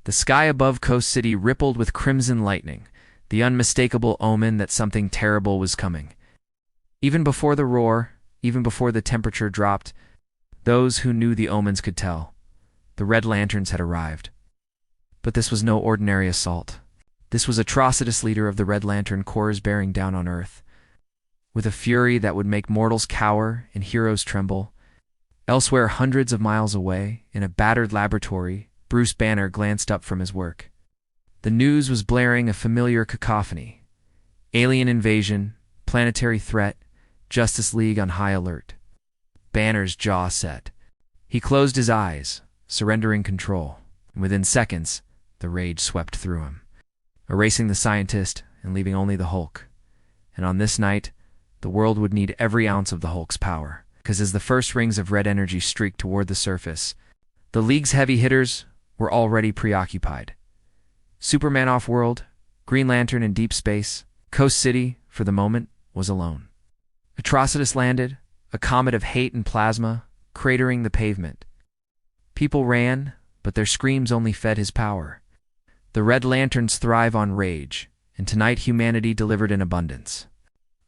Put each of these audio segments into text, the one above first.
The sky above Coast City rippled with crimson lightning, the unmistakable omen that something terrible was coming. Even before the roar, even before the temperature dropped, those who knew the omens could tell. The Red Lanterns had arrived. But this was no ordinary assault. This was Atrocitus, leader of the Red Lantern Corps, bearing down on Earth. With a fury that would make mortals cower and heroes tremble. Elsewhere, hundreds of miles away, in a battered laboratory, Bruce Banner glanced up from his work. The news was blaring a familiar cacophony. Alien invasion, planetary threat, Justice League on high alert. Banner's jaw set. He closed his eyes, surrendering control, and within seconds, the rage swept through him, erasing the scientist and leaving only the Hulk. And on this night, the world would need every ounce of the Hulk's power, because as the first rings of red energy streaked toward the surface, the League's heavy hitters were already preoccupied. Superman off-world, Green Lantern in deep space, Coast City, for the moment, was alone. Atrocitus landed, a comet of hate and plasma, cratering the pavement. People ran, but their screams only fed his power. The Red Lanterns thrive on rage, and tonight humanity delivered in abundance.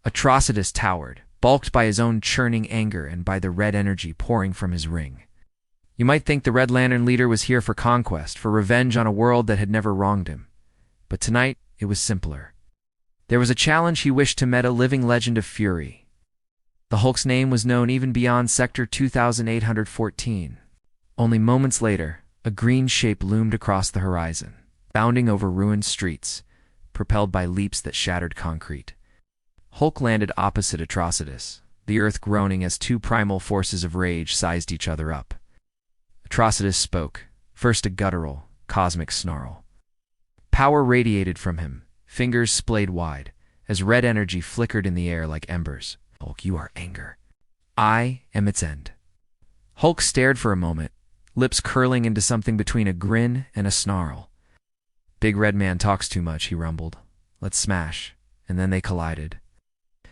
Atrocitus towered, balked by his own churning anger and by the red energy pouring from his ring. You might think the Red Lantern leader was here for conquest, for revenge on a world that had never wronged him. But tonight, it was simpler. There was a challenge he wished to meet, a living legend of fury. The Hulk's name was known even beyond Sector 2814. Only moments later, a green shape loomed across the horizon, bounding over ruined streets, propelled by leaps that shattered concrete. Hulk landed opposite Atrocitus, the earth groaning as two primal forces of rage sized each other up. Atrocitus spoke, first a guttural, cosmic snarl. Power radiated from him, fingers splayed wide, as red energy flickered in the air like embers. Hulk, you are anger. I am its end. Hulk stared for a moment, lips curling into something between a grin and a snarl. Big Red Man talks too much, he rumbled. Let's smash. And then they collided.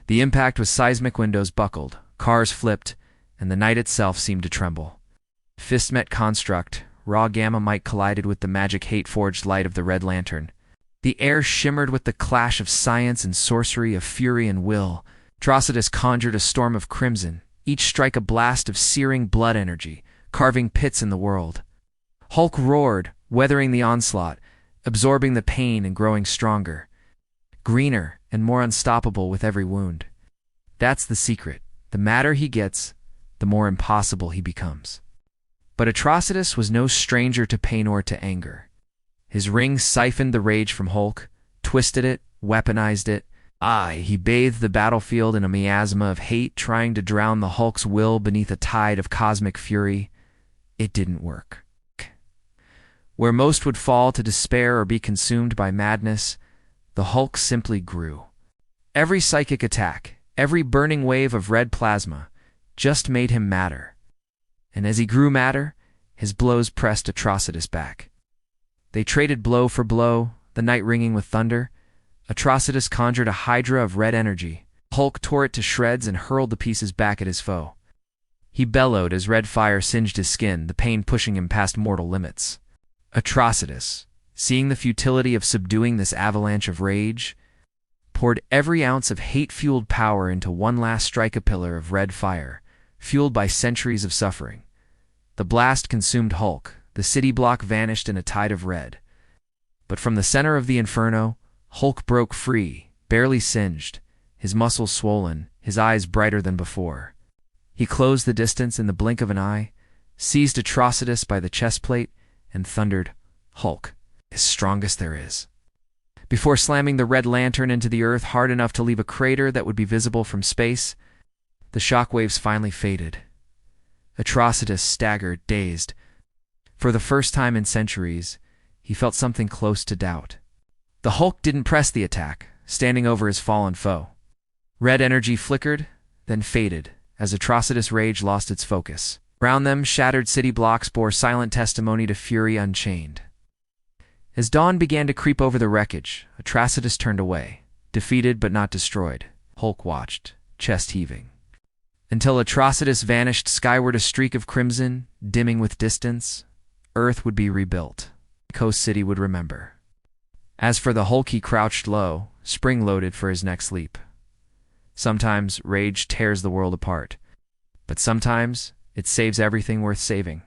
The impact was seismic. Windows buckled, cars flipped, and the night itself seemed to tremble. Fist met construct, raw gamma might collided with the magic hate-forged light of the Red Lantern. The air shimmered with the clash of science and sorcery, of fury and will. Atrocitus conjured a storm of crimson, each strike a blast of searing blood energy, carving pits in the world. Hulk roared, weathering the onslaught, absorbing the pain and growing stronger. Greener and more unstoppable with every wound. That's the secret. The madder he gets, the more impossible he becomes. But Atrocitus was no stranger to pain or to anger. His ring siphoned the rage from Hulk, twisted it, weaponized it. He bathed the battlefield in a miasma of hate, trying to drown the Hulk's will beneath a tide of cosmic fury. It didn't work. Where most would fall to despair or be consumed by madness, the Hulk simply grew. Every psychic attack, every burning wave of red plasma, just made him madder. And as he grew madder, his blows pressed Atrocitus back. They traded blow for blow, the night ringing with thunder. Atrocitus conjured a hydra of red energy. Hulk tore it to shreds and hurled the pieces back at his foe. He bellowed as red fire singed his skin, the pain pushing him past mortal limits. Atrocitus, seeing the futility of subduing this avalanche of rage, poured every ounce of hate-fueled power into one last strike-a-pillar of red fire, fueled by centuries of suffering. The blast consumed Hulk. The city block vanished in a tide of red. But from the center of the inferno, Hulk broke free, barely singed, his muscles swollen, his eyes brighter than before. He closed the distance in the blink of an eye, seized Atrocitus by the chest plate, and thundered, "Hulk, as strong as there is," before slamming the Red Lantern into the earth hard enough to leave a crater that would be visible from space. The shockwaves finally faded. Atrocitus staggered, dazed. For the first time in centuries, he felt something close to doubt. The Hulk didn't press the attack, standing over his fallen foe. Red energy flickered, then faded, as Atrocitus' rage lost its focus. Around them, shattered city blocks bore silent testimony to fury unchained. As dawn began to creep over the wreckage, Atrocitus turned away, defeated but not destroyed. Hulk watched, chest heaving. Until Atrocitus vanished skyward, a streak of crimson, dimming with distance, Earth would be rebuilt. Coast City would remember. As for the Hulk, he crouched low, spring-loaded for his next leap. Sometimes rage tears the world apart, but sometimes it saves everything worth saving.